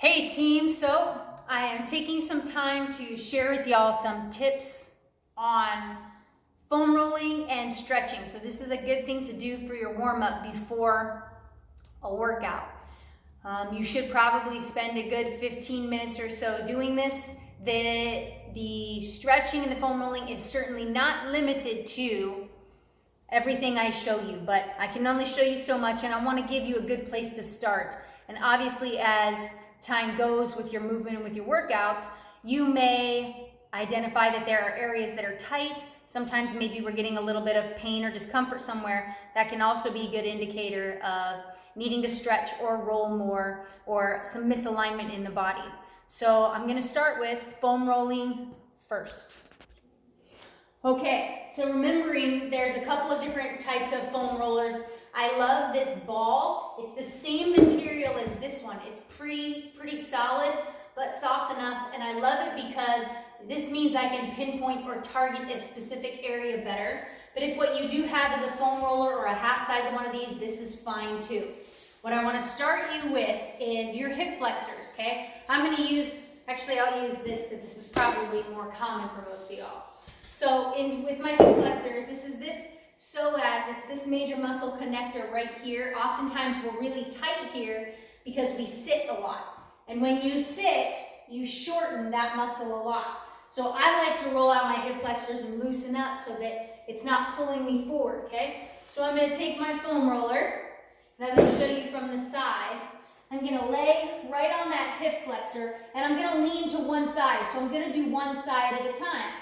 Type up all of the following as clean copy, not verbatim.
Hey team, so I am taking some time to share with y'all some tips on foam rolling and stretching. So this is a good thing to do for your warm-up before a workout. You should probably spend a good 15 minutes or so doing this. The stretching and the foam rolling is certainly not limited to everything I show you, but I can only show you so much, and I want to give you a good place to start. And obviously, as time goes with your movement and with your workouts, you may identify that there are areas that are tight. Sometimes maybe we're getting a little bit of pain or discomfort somewhere. That can also be a good indicator of needing to stretch or roll more or some misalignment in the body. So I'm going to start with foam rolling first. Okay, so remembering there's a couple of different types of foam rollers. I love this ball. It's the same material as this one. It's pretty solid, but soft enough, and I love it because this means I can pinpoint or target a specific area better. But if what you do have is a foam roller or a half size of one of these, this is fine too. What I want to start you with is your hip flexors, okay? I'm going to use, actually I'll use this because this is probably more common for most of y'all. So with my hip flexors, this is this psoas, it's this major muscle connector right here. Oftentimes we're really tight here because we sit a lot. And when you sit, you shorten that muscle a lot. So I like to roll out my hip flexors and loosen up so that it's not pulling me forward, okay? So I'm going to take my foam roller, and I'm going to show you from the side. I'm going to lay right on that hip flexor, and I'm going to lean to one side. So I'm going to do one side at a time.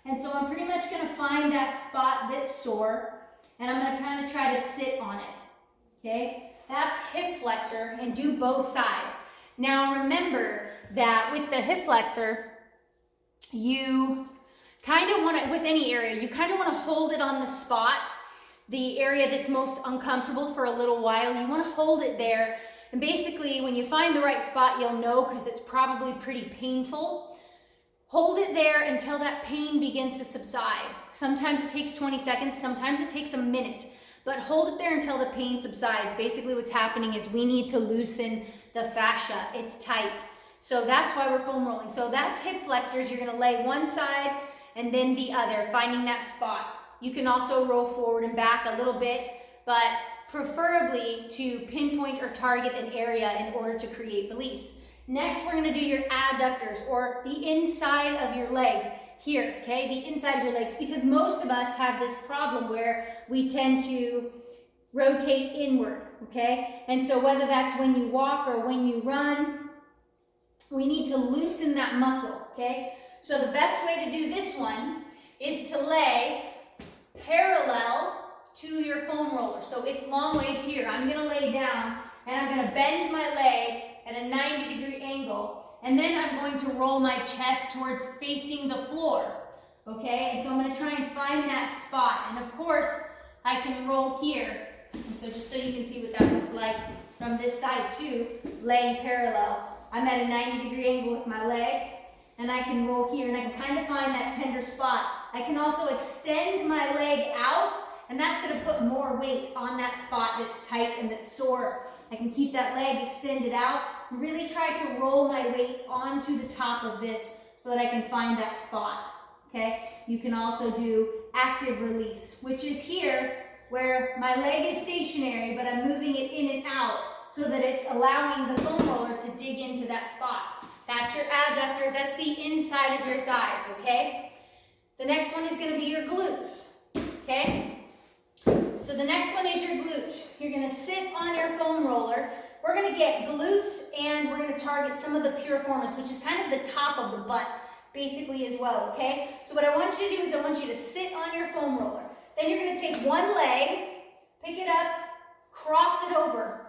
And so I'm pretty much going to find that spot that's sore, and I'm going to kind of try to sit on it, okay? That's hip flexor, and do both sides. Now remember that with the hip flexor, you kind of want to, with any area, you kind of want to hold it on the spot, the area that's most uncomfortable for a little while. You want to hold it there, and basically when you find the right spot, you'll know because it's probably pretty painful. Hold it there until that pain begins to subside. Sometimes it takes 20 seconds, sometimes it takes a minute, but hold it there until the pain subsides. Basically what's happening is we need to loosen the fascia. It's tight. So that's why we're foam rolling. So that's hip flexors. You're gonna lay one side and then the other, finding that spot. You can also roll forward and back a little bit, but preferably to pinpoint or target an area in order to create release. Next, we're going to do your adductors, or the inside of your legs here, okay? The inside of your legs, because most of us have this problem where we tend to rotate inward, okay? And so whether that's when you walk or when you run, we need to loosen that muscle, okay? So the best way to do this one is to lay parallel to your foam roller. So it's long ways here. I'm going to lay down, and I'm going to bend my leg at a 90-degree angle, and then I'm going to roll my chest towards facing the floor, okay? And so I'm going to try and find that spot, and of course, I can roll here. And so just so you can see what that looks like from this side too, laying parallel. I'm at a 90-degree angle with my leg, and I can roll here, and I can kind of find that tender spot. I can also extend my leg out, and that's going to put more weight on that spot that's tight and that's sore. I can keep that leg extended out and really try to roll my weight onto the top of this so that I can find that spot, okay? You can also do active release, which is here where my leg is stationary, but I'm moving it in and out so that it's allowing the foam roller to dig into that spot. That's your adductors, that's the inside of your thighs, okay? The next one is gonna be your glutes, okay? So the next one is your glutes. You're going to sit on your foam roller. We're going to get glutes, and we're going to target some of the piriformis, which is kind of the top of the butt, basically as well, okay? So what I want you to do is I want you to sit on your foam roller. Then you're going to take one leg, pick it up, cross it over,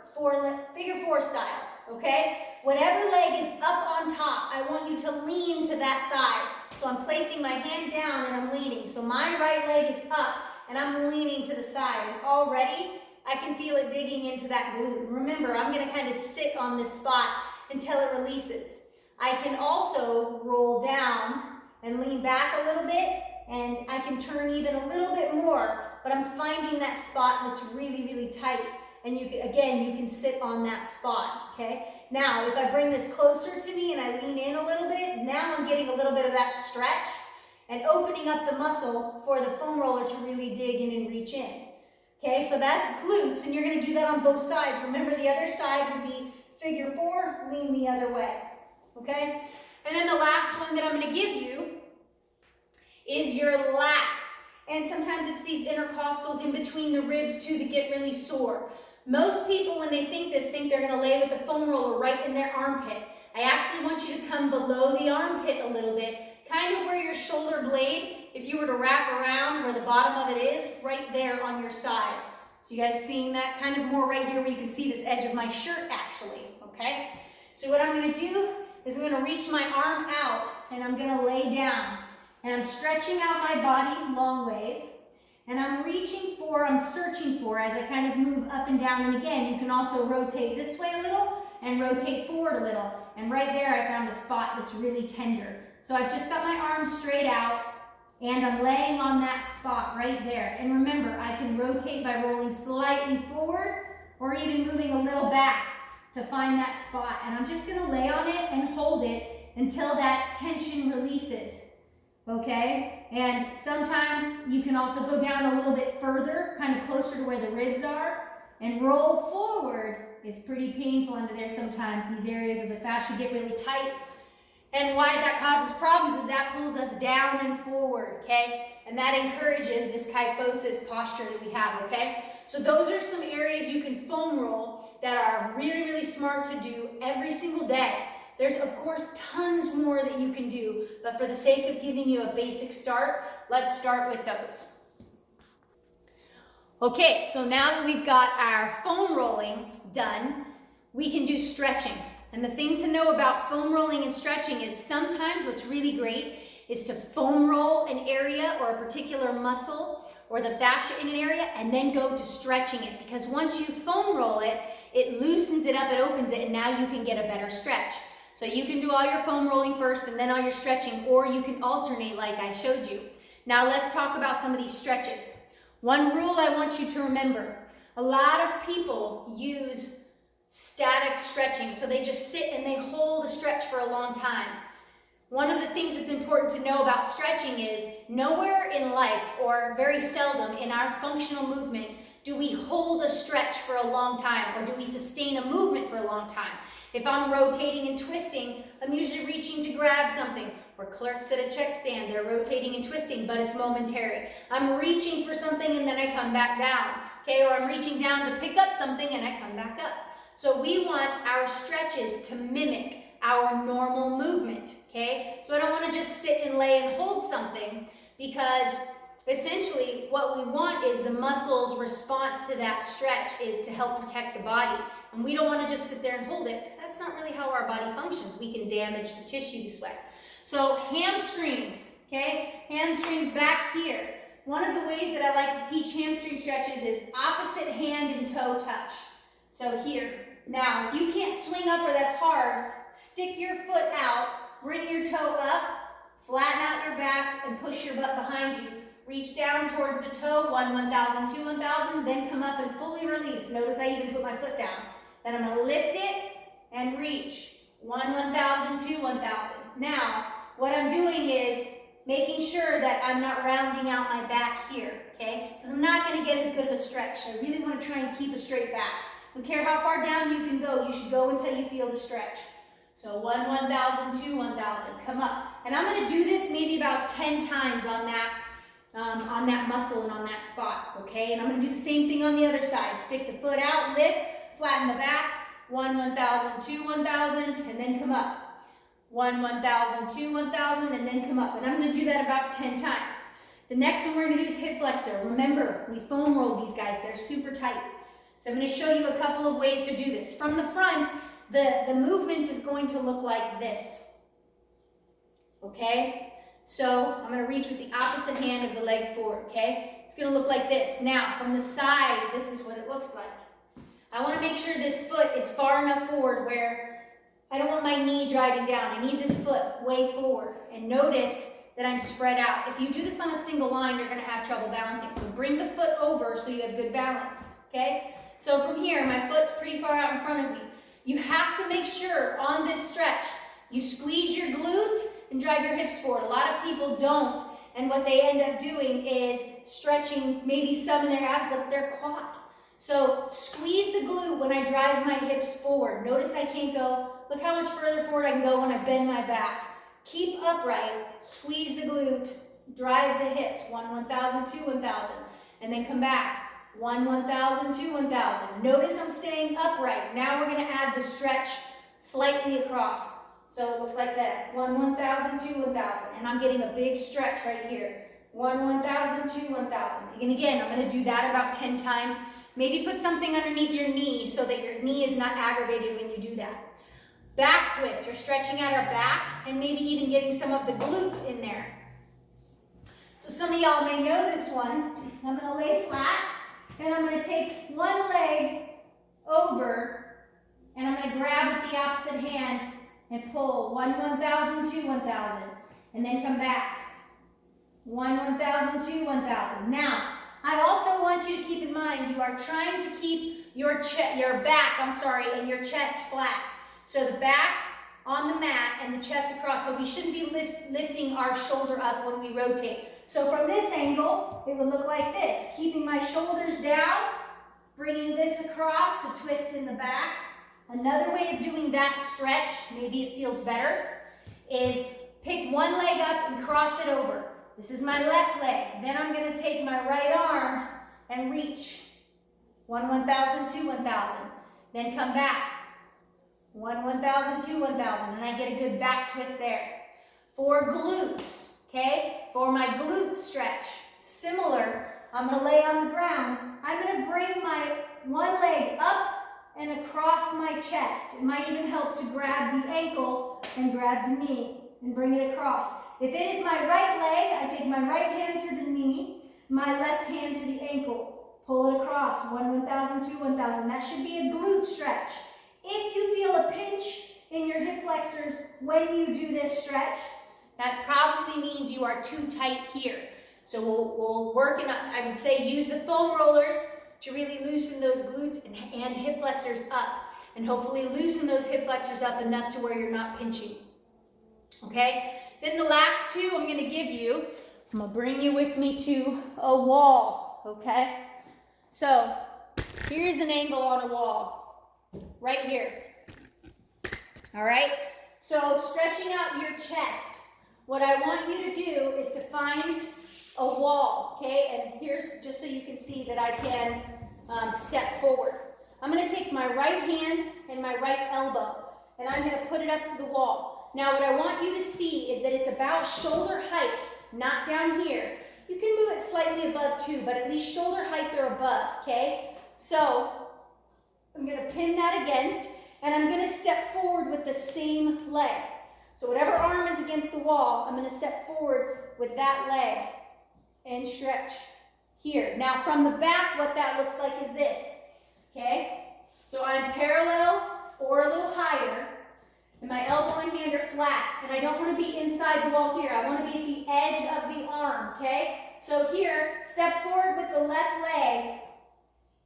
figure four style, okay? Whatever leg is up on top, I want you to lean to that side. So I'm placing my hand down and I'm leaning. So my right leg is up, and I'm leaning to the side, and already I can feel it digging into that glute. Remember, I'm going to kind of sit on this spot until it releases. I can also roll down and lean back a little bit, and I can turn even a little bit more, but I'm finding that spot that's really, really tight, and you can sit on that spot, okay? Now, if I bring this closer to me and I lean in a little bit, now I'm getting a little bit of that stretch and opening up the muscle for the foam roller to really dig in and reach in. Okay, so that's glutes, and you're going to do that on both sides. Remember, the other side would be figure 4, lean the other way. Okay, and then the last one that I'm going to give you is your lats. And sometimes it's these intercostals in between the ribs too that get really sore. Most people, when they think this, think they're going to lay with the foam roller right in their armpit. I actually want you to come below the armpit a little bit, kind of where your shoulder blade, if you were to wrap around where the bottom of it is, right there on your side. So you guys seeing that kind of more right here where you can see this edge of my shirt actually, okay? So what I'm going to do is I'm going to reach my arm out and I'm going to lay down. And I'm stretching out my body long ways. And I'm reaching for, I'm searching for as I kind of move up and down. And again, you can also rotate this way a little and rotate forward a little. And right there I found a spot that's really tender. So I've just got my arms straight out and I'm laying on that spot right there. And remember, I can rotate by rolling slightly forward or even moving a little back to find that spot. And I'm just gonna lay on it and hold it until that tension releases. Okay, and sometimes you can also go down a little bit further, kind of closer to where the ribs are, and roll forward. It's pretty painful under there sometimes. These areas of the fascia get really tight. And why that causes problems is that pulls us down and forward, okay? And that encourages this kyphosis posture that we have, okay? So those are some areas you can foam roll that are really, really smart to do every single day. There's, of course, tons more that you can do, but for the sake of giving you a basic start, let's start with those. Okay, so now that we've got our foam rolling done, we can do stretching. And the thing to know about foam rolling and stretching is sometimes what's really great is to foam roll an area or a particular muscle or the fascia in an area and then go to stretching it. Because once you foam roll it, it loosens it up, it opens it, and now you can get a better stretch. So you can do all your foam rolling first and then all your stretching, or you can alternate like I showed you. Now let's talk about some of these stretches. One rule I want you to remember, a lot of people use static stretching, so they just sit and they hold a stretch for a long time. One of the things that's important to know about stretching is nowhere in life, or very seldom in our functional movement, do we hold a stretch for a long time, or do we sustain a movement for a long time? If I'm rotating and twisting, I'm usually reaching to grab something. Or clerks at a check stand, they're rotating and twisting, but it's momentary. I'm reaching for something and then I come back down, okay? Or I'm reaching down to pick up something and I come back up. So we want our stretches to mimic our normal movement, okay? So I don't want to just sit and lay and hold something, because essentially what we want is the muscle's response to that stretch is to help protect the body. And we don't want to just sit there and hold it, because that's not really how our body functions. We can damage the tissue this way. So hamstrings, okay? Hamstrings back here. One of the ways that I like to teach hamstring stretches is opposite hand and toe touch. So here. Now, if you can't swing up or that's hard, stick your foot out, bring your toe up, flatten out your back, and push your butt behind you. Reach down towards the toe, 1, 1,000, 2, 1,000, then come up and fully release. Notice I even put my foot down. Then I'm going to lift it and reach. 1, 1,000, 2, 1,000. Now, what I'm doing is making sure that I'm not rounding out my back here, okay? Because I'm not going to get as good of a stretch. So I really want to try and keep a straight back. I don't care how far down you can go. You should go until you feel the stretch. So 1, 1,000, 2, 1,000. Come up. And I'm going to do this maybe about 10 times on that muscle and on that spot, okay? And I'm going to do the same thing on the other side. Stick the foot out, lift, flatten the back. 1, 1,000, 2, 1,000, and then come up. 1, 1,000, 2, 1,000, and then come up. And I'm going to do that about 10 times. The next one we're going to do is hip flexor. Remember, we foam roll these guys. They're super tight. So I'm going to show you a couple of ways to do this. From the front, the movement is going to look like this. Okay? So I'm going to reach with the opposite hand of the leg forward. Okay? It's going to look like this. Now, from the side, this is what it looks like. I want to make sure this foot is far enough forward where I don't want my knee driving down. I need this foot way forward. And notice that I'm spread out. If you do this on a single line, you're going to have trouble balancing. So bring the foot over so you have good balance. Okay? So from here, my foot's pretty far out in front of me. You have to make sure on this stretch, you squeeze your glute and drive your hips forward. A lot of people don't, and what they end up doing is stretching maybe some in their abs, but their quad. So squeeze the glute when I drive my hips forward. Notice I can't go, look how much further forward I can go when I bend my back. Keep upright, squeeze the glute, drive the hips, 1, 1,000, 2, 1,000, and then come back. 1, 1,000, 2, 1,000. Notice I'm staying upright. Now we're going to add the stretch slightly across. So it looks like that. 1, 1,000, 2, 1,000. And I'm getting a big stretch right here. 1, 1,000, 2, 1,000. And again, I'm going to do that about 10 times. Maybe put something underneath your knee so that your knee is not aggravated when you do that. Back twist. You're stretching out our back and maybe even getting some of the glute in there. So some of y'all may know this one. I'm going to lay flat. And I'm going to take one leg over, and I'm going to grab with the opposite hand and pull 1, 1,000, 2, 1,000, and then come back. 1, 1,000, 2, 1,000. Now, I also want you to keep in mind you are trying to keep your back, and your chest flat. So the back on the mat and the chest across. So we shouldn't be lifting our shoulder up when we rotate. So from this angle, it would look like this. Keeping my shoulders down, bringing this across, a twist in the back. Another way of doing that stretch, maybe it feels better, is pick one leg up and cross it over. This is my left leg. Then I'm going to take my right arm and reach. 1, 1,000, 2, 1,000. Then come back. 1, 1,000, 2, 1,000. And I get a good back twist there. For glutes. Okay, for my glute stretch, similar, I'm going to lay on the ground. I'm going to bring my one leg up and across my chest. It might even help to grab the ankle and grab the knee and bring it across. If it is my right leg, I take my right hand to the knee, my left hand to the ankle. Pull it across, 1, 1,000, 2, 1,000. That should be a glute stretch. If you feel a pinch in your hip flexors when you do this stretch, that probably means you are too tight here. So we'll work, and I would say use the foam rollers to really loosen those glutes and hip flexors up. And hopefully loosen those hip flexors up enough to where you're not pinching. Okay? Then the last two I'm going to give you, I'm going to bring you with me to a wall. Okay? So here's an angle on a wall. Right here. All right? So stretching out your chest. What I want you to do is to find a wall, okay? And here's just so you can see that I can step forward. I'm going to take my right hand and my right elbow, and I'm going to put it up to the wall. Now, what I want you to see is that it's about shoulder height, not down here. You can move it slightly above too, but at least shoulder height or above, okay? So I'm going to pin that against, and I'm going to step forward with the same leg. So whatever arm is against the wall, I'm going to step forward with that leg and stretch here. Now from the back, what that looks like is this, okay? So I'm parallel or a little higher, and my elbow and hand are flat, and I don't want to be inside the wall here. I want to be at the edge of the arm, okay? So here, step forward with the left leg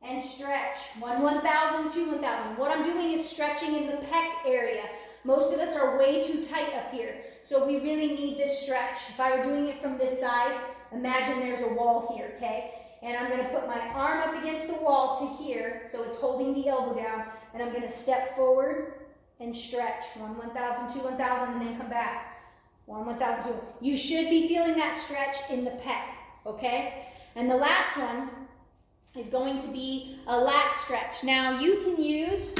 and stretch. 1, 1,000, 2, 1,000. What I'm doing is stretching in the pec area. Most of us are way too tight up here, so we really need this stretch. If I were doing it from this side, imagine there's a wall here, okay? And I'm going to put my arm up against the wall to here, so it's holding the elbow down, and I'm going to step forward and stretch. 1, 1,000, 2, 1,000, and then come back. 1, 1,000, 2. You should be feeling that stretch in the pec, okay? And the last one is going to be a lat stretch. Now, you can use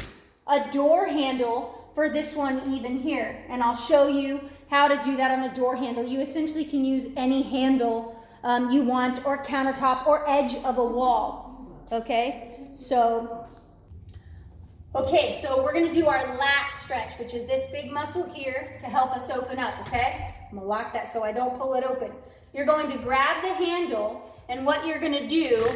a door handle for this one even here, and I'll show you how to do that on a door handle. You essentially can use any handle you want, or countertop, or edge of a wall, okay? So we're gonna do our lat stretch, which is this big muscle here to help us open up, okay? I'm gonna lock that so I don't pull it open. You're going to grab the handle, and what you're gonna do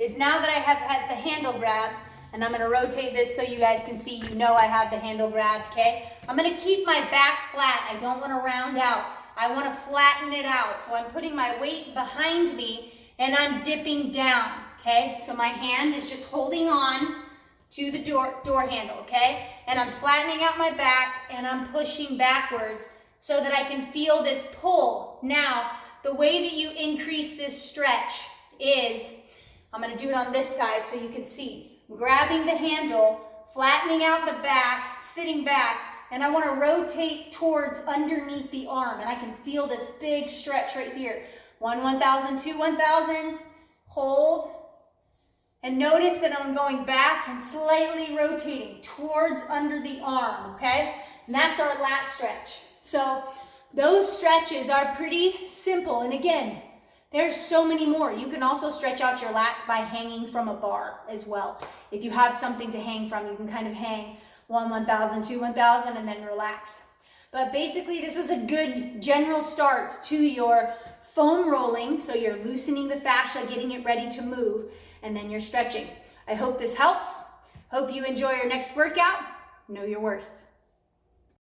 is, now that I have had the handle grabbed, and I'm going to rotate this so you guys can see, you know I have the handle grabbed, okay? I'm going to keep my back flat. I don't want to round out. I want to flatten it out. So I'm putting my weight behind me, and I'm dipping down, okay? So my hand is just holding on to the door handle, okay? And I'm flattening out my back and I'm pushing backwards so that I can feel this pull. Now, the way that you increase this stretch is, I'm gonna do it on this side so you can see. I'm grabbing the handle, flattening out the back, sitting back, and I wanna rotate towards underneath the arm, and I can feel this big stretch right here. 1, 1,000, 2, 1,000, hold. And notice that I'm going back and slightly rotating towards under the arm, okay? And that's our lat stretch. So those stretches are pretty simple. And again, there's so many more. You can also stretch out your lats by hanging from a bar as well. If you have something to hang from, you can kind of hang 1, 1,000, 2, 1,000, and then relax. But basically, this is a good general start to your foam rolling. So you're loosening the fascia, getting it ready to move, and then you're stretching. I hope this helps. Hope you enjoy your next workout. Know your worth.